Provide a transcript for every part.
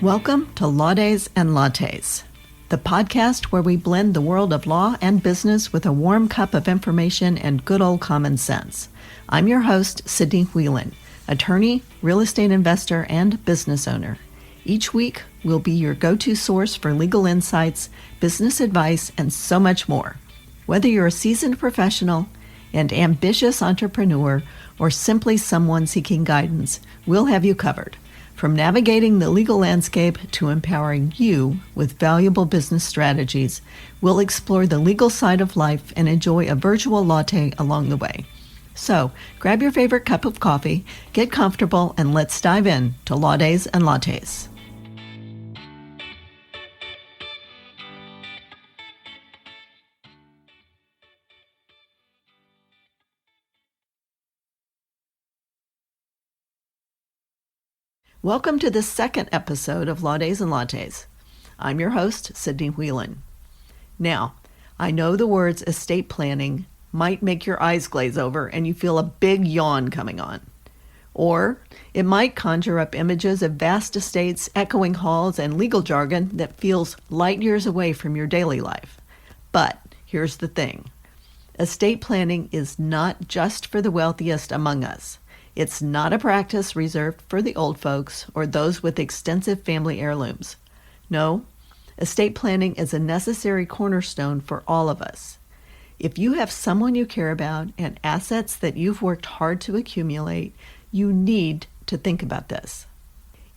Welcome to Law Days and Lattes, the podcast where we blend the world of law and business with a warm cup of information and good old common sense. I'm your host, Sydney Whelan, attorney, real estate investor, and business owner. Each week, we'll be your go-to source for legal insights, business advice, and so much more. Whether you're a seasoned professional, an ambitious entrepreneur, or simply someone seeking guidance, we'll have you covered. From navigating the legal landscape to empowering you with valuable business strategies, we'll explore the legal side of life and enjoy a virtual latte along the way. So, grab your favorite cup of coffee, get comfortable, and let's dive in to Law Days and Lattes. Welcome to the second episode of Law Days and Lattes. I'm your host, Sydney Whelan. Now, I know the words estate planning might make your eyes glaze over and you feel a big yawn coming on. Or it might conjure up images of vast estates, echoing halls, and legal jargon that feels light years away from your daily life. But here's the thing. Estate planning is not just for the wealthiest among us. It's not a practice reserved for the old folks or those with extensive family heirlooms. No, estate planning is a necessary cornerstone for all of us. If you have someone you care about and assets that you've worked hard to accumulate, you need to think about this.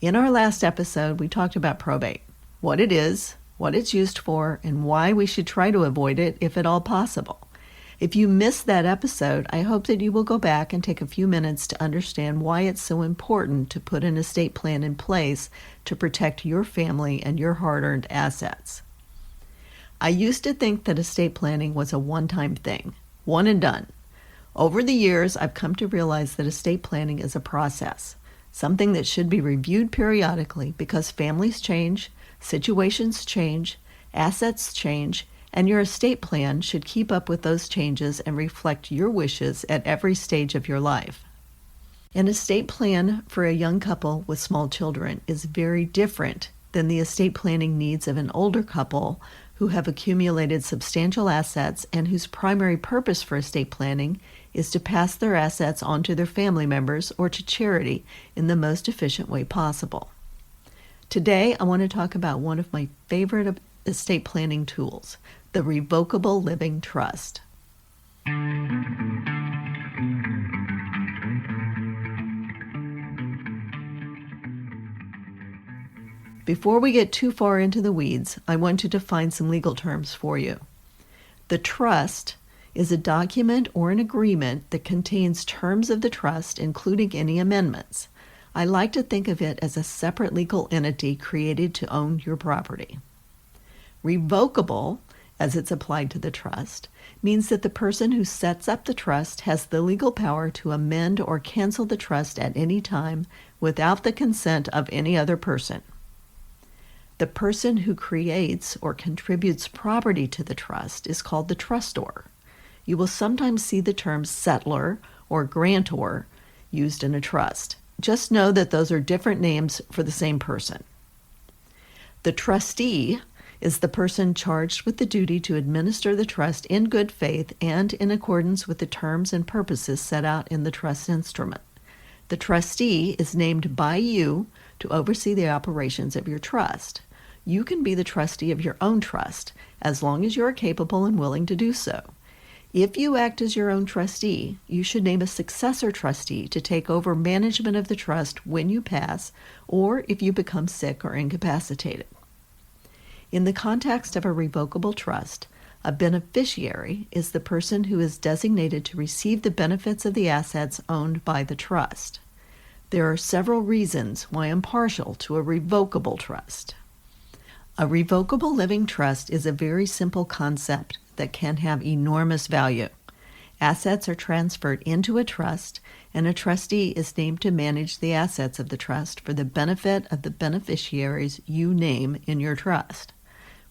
In our last episode, we talked about probate, what it is, what it's used for, and why we should try to avoid it if at all possible. If you missed that episode, I hope that you will go back and take a few minutes to understand why it's so important to put an estate plan in place to protect your family and your hard-earned assets. I used to think that estate planning was a one-time thing, one and done. Over the years, I've come to realize that estate planning is a process, something that should be reviewed periodically because families change, situations change, assets change, and your estate plan should keep up with those changes and reflect your wishes at every stage of your life. An estate plan for a young couple with small children is very different than the estate planning needs of an older couple who have accumulated substantial assets and whose primary purpose for estate planning is to pass their assets on to their family members or to charity in the most efficient way possible. Today, I want to talk about one of my favorite estate planning tools, the Revocable Living Trust. Before we get too far into the weeds, I want to define some legal terms for you. The trust is a document or an agreement that contains terms of the trust, including any amendments. I like to think of it as a separate legal entity created to own your property. Revocable, as it's applied to the trust, means that the person who sets up the trust has the legal power to amend or cancel the trust at any time without the consent of any other person. The person who creates or contributes property to the trust is called the trustor. You will sometimes see the terms settlor or grantor used in a trust. Just know that those are different names for the same person. The trustee is the person charged with the duty to administer the trust in good faith and in accordance with the terms and purposes set out in the trust instrument. The trustee is named by you to oversee the operations of your trust. You can be the trustee of your own trust as long as you are capable and willing to do so. If you act as your own trustee, you should name a successor trustee to take over management of the trust when you pass or if you become sick or incapacitated. In the context of a revocable trust, a beneficiary is the person who is designated to receive the benefits of the assets owned by the trust. There are several reasons why I'm partial to a revocable trust. A revocable living trust is a very simple concept that can have enormous value. Assets are transferred into a trust, and a trustee is named to manage the assets of the trust for the benefit of the beneficiaries you name in your trust.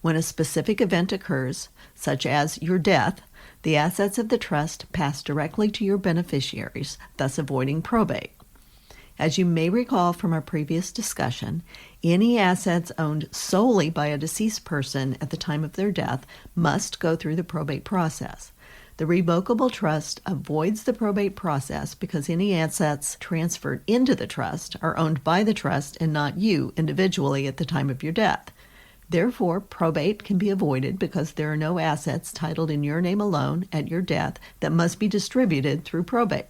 When a specific event occurs, such as your death, the assets of the trust pass directly to your beneficiaries, thus avoiding probate. As you may recall from our previous discussion, any assets owned solely by a deceased person at the time of their death must go through the probate process. The revocable trust avoids the probate process because any assets transferred into the trust are owned by the trust and not you individually at the time of your death. Therefore, probate can be avoided because there are no assets titled in your name alone at your death that must be distributed through probate.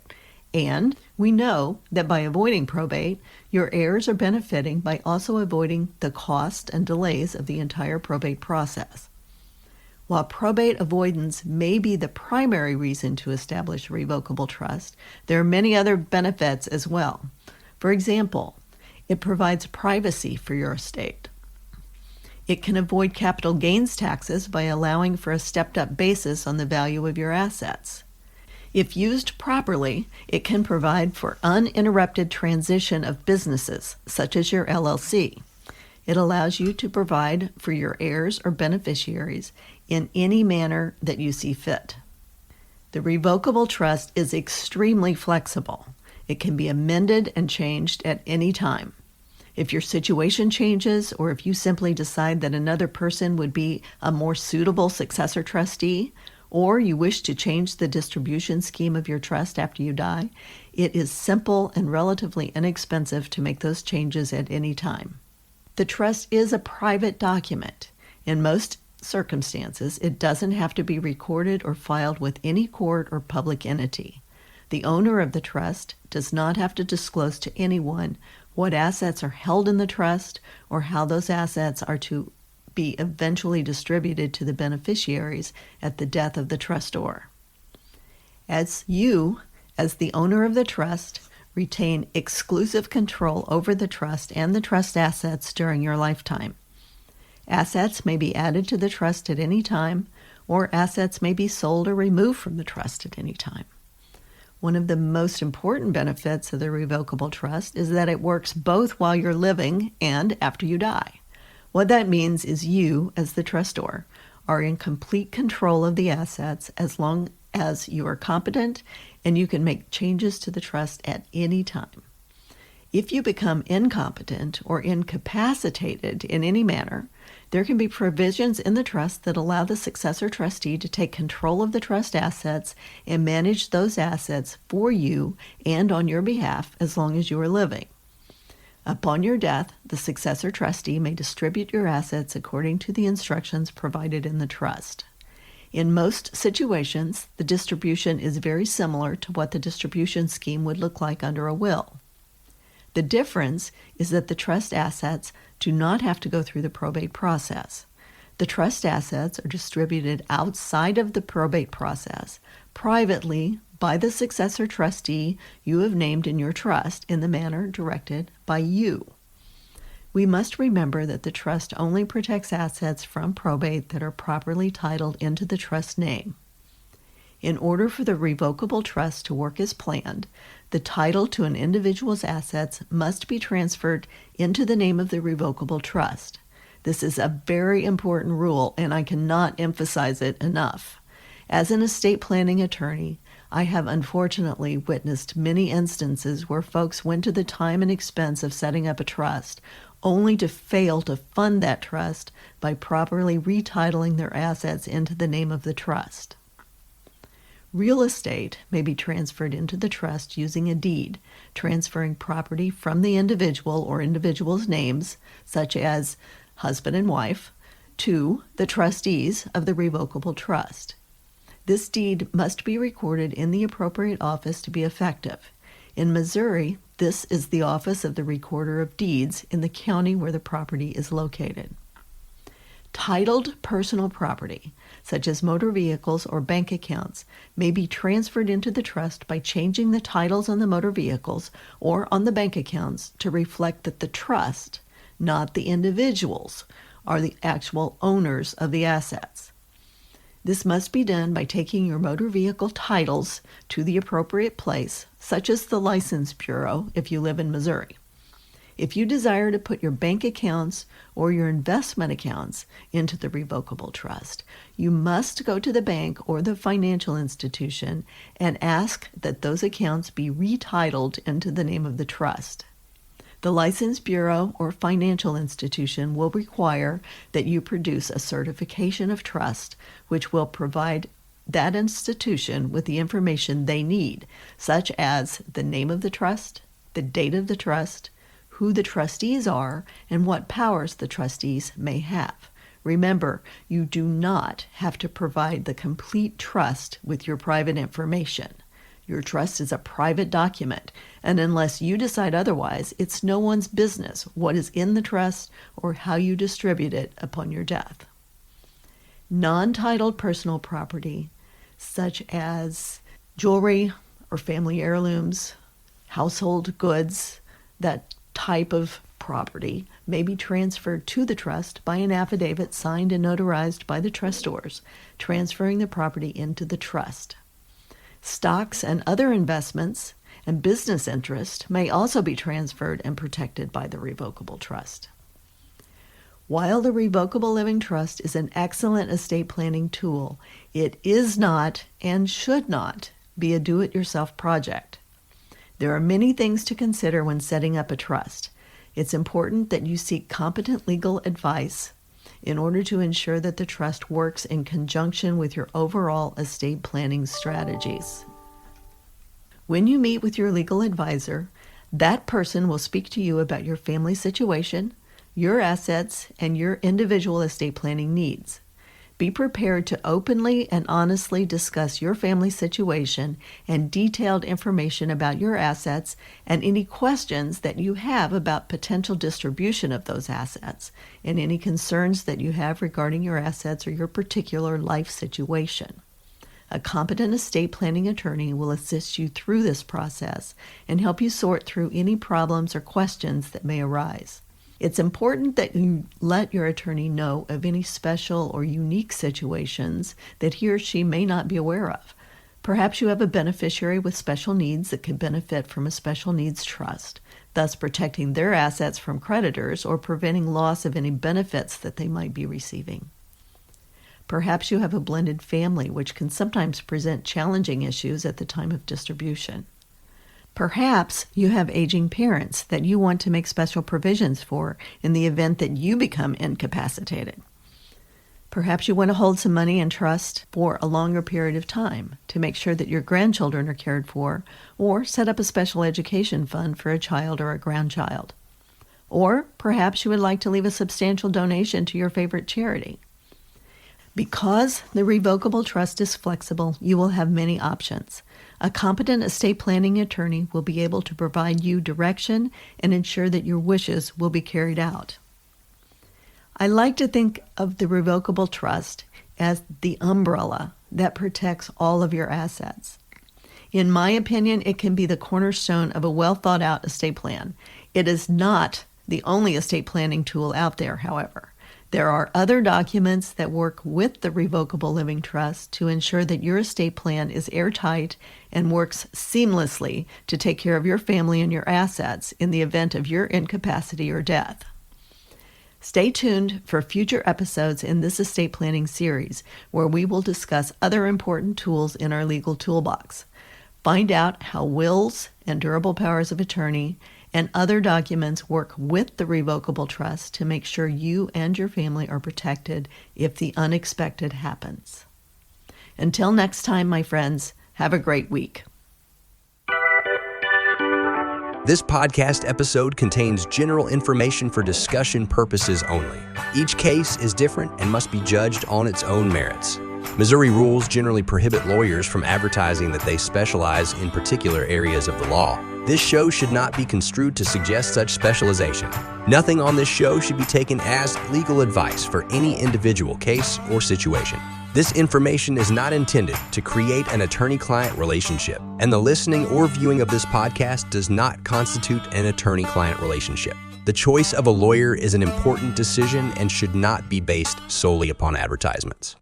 And we know that by avoiding probate, your heirs are benefiting by also avoiding the cost and delays of the entire probate process. While probate avoidance may be the primary reason to establish a revocable trust, there are many other benefits as well. For example, it provides privacy for your estate. It can avoid capital gains taxes by allowing for a stepped-up basis on the value of your assets. If used properly, it can provide for uninterrupted transition of businesses, such as your LLC. It allows you to provide for your heirs or beneficiaries in any manner that you see fit. The revocable trust is extremely flexible. It can be amended and changed at any time. If your situation changes, or if you simply decide that another person would be a more suitable successor trustee, or you wish to change the distribution scheme of your trust after you die, it is simple and relatively inexpensive to make those changes at any time. The trust is a private document. In most circumstances, it doesn't have to be recorded or filed with any court or public entity. The owner of the trust does not have to disclose to anyone what assets are held in the trust or how those assets are to be eventually distributed to the beneficiaries at the death of the trustor. As the owner of the trust, retain exclusive control over the trust and the trust assets during your lifetime. Assets may be added to the trust at any time, or assets may be sold or removed from the trust at any time. One of the most important benefits of the revocable trust is that it works both while you're living and after you die. What that means is you, as the trustor, are in complete control of the assets as long as you are competent and you can make changes to the trust at any time. If you become incompetent or incapacitated in any manner, there can be provisions in the trust that allow the successor trustee to take control of the trust assets and manage those assets for you and on your behalf as long as you are living. Upon your death, the successor trustee may distribute your assets according to the instructions provided in the trust. In most situations, the distribution is very similar to what the distribution scheme would look like under a will. The difference is that the trust assets do not have to go through the probate process. The trust assets are distributed outside of the probate process, privately, by the successor trustee you have named in your trust in the manner directed by you. We must remember that the trust only protects assets from probate that are properly titled into the trust name. In order for the revocable trust to work as planned, the title to an individual's assets must be transferred into the name of the revocable trust. This is a very important rule, and I cannot emphasize it enough. As an estate planning attorney, I have unfortunately witnessed many instances where folks went to the time and expense of setting up a trust, only to fail to fund that trust by properly retitling their assets into the name of the trust. Real estate may be transferred into the trust using a deed, transferring property from the individual or individuals' names, such as husband and wife, to the trustees of the revocable trust. This deed must be recorded in the appropriate office to be effective. In Missouri, this is the Office of the Recorder of Deeds in the county where the property is located. Titled personal property, such as motor vehicles or bank accounts, may be transferred into the trust by changing the titles on the motor vehicles or on the bank accounts to reflect that the trust, not the individuals, are the actual owners of the assets. This must be done by taking your motor vehicle titles to the appropriate place, such as the License Bureau if you live in Missouri. If you desire to put your bank accounts or your investment accounts into the revocable trust, you must go to the bank or the financial institution and ask that those accounts be retitled into the name of the trust. The licensed bureau or financial institution will require that you produce a certification of trust, which will provide that institution with the information they need, such as the name of the trust, the date of the trust, who the trustees are, and what powers the trustees may have. Remember, you do not have to provide the complete trust with your private information. Your trust is a private document, and unless you decide otherwise, it's no one's business what is in the trust or how you distribute it upon your death. Non-titled personal property, such as jewelry or family heirlooms, household goods, that type of property may be transferred to the trust by an affidavit signed and notarized by the trustors, transferring the property into the trust. Stocks and other investments and business interest may also be transferred and protected by the revocable trust. While the revocable living trust is an excellent estate planning tool, it is not and should not be a do-it-yourself project. There are many things to consider when setting up a trust. It's important that you seek competent legal advice in order to ensure that the trust works in conjunction with your overall estate planning strategies. When you meet with your legal advisor, that person will speak to you about your family situation, your assets, and your individual estate planning needs. Be prepared to openly and honestly discuss your family situation and detailed information about your assets and any questions that you have about potential distribution of those assets and any concerns that you have regarding your assets or your particular life situation. A competent estate planning attorney will assist you through this process and help you sort through any problems or questions that may arise. It's important that you let your attorney know of any special or unique situations that he or she may not be aware of. Perhaps you have a beneficiary with special needs that could benefit from a special needs trust, thus protecting their assets from creditors or preventing loss of any benefits that they might be receiving. Perhaps you have a blended family, which can sometimes present challenging issues at the time of distribution. Perhaps you have aging parents that you want to make special provisions for in the event that you become incapacitated. Perhaps you want to hold some money in trust for a longer period of time to make sure that your grandchildren are cared for, or set up a special education fund for a child or a grandchild. Or perhaps you would like to leave a substantial donation to your favorite charity. Because the revocable trust is flexible, you will have many options. A competent estate planning attorney will be able to provide you direction and ensure that your wishes will be carried out. I like to think of the revocable trust as the umbrella that protects all of your assets. In my opinion, it can be the cornerstone of a well-thought-out estate plan. It is not the only estate planning tool out there, however. There are other documents that work with the revocable living trust to ensure that your estate plan is airtight and works seamlessly to take care of your family and your assets in the event of your incapacity or death. Stay tuned for future episodes in this estate planning series, where we will discuss other important tools in our legal toolbox. Find out how wills and durable powers of attorney and other documents work with the revocable trust to make sure you and your family are protected if the unexpected happens. Until next time, my friends, have a great week. This podcast episode contains general information for discussion purposes only. Each case is different and must be judged on its own merits. Missouri rules generally prohibit lawyers from advertising that they specialize in particular areas of the law. This show should not be construed to suggest such specialization. Nothing on this show should be taken as legal advice for any individual case or situation. This information is not intended to create an attorney-client relationship, and the listening or viewing of this podcast does not constitute an attorney-client relationship. The choice of a lawyer is an important decision and should not be based solely upon advertisements.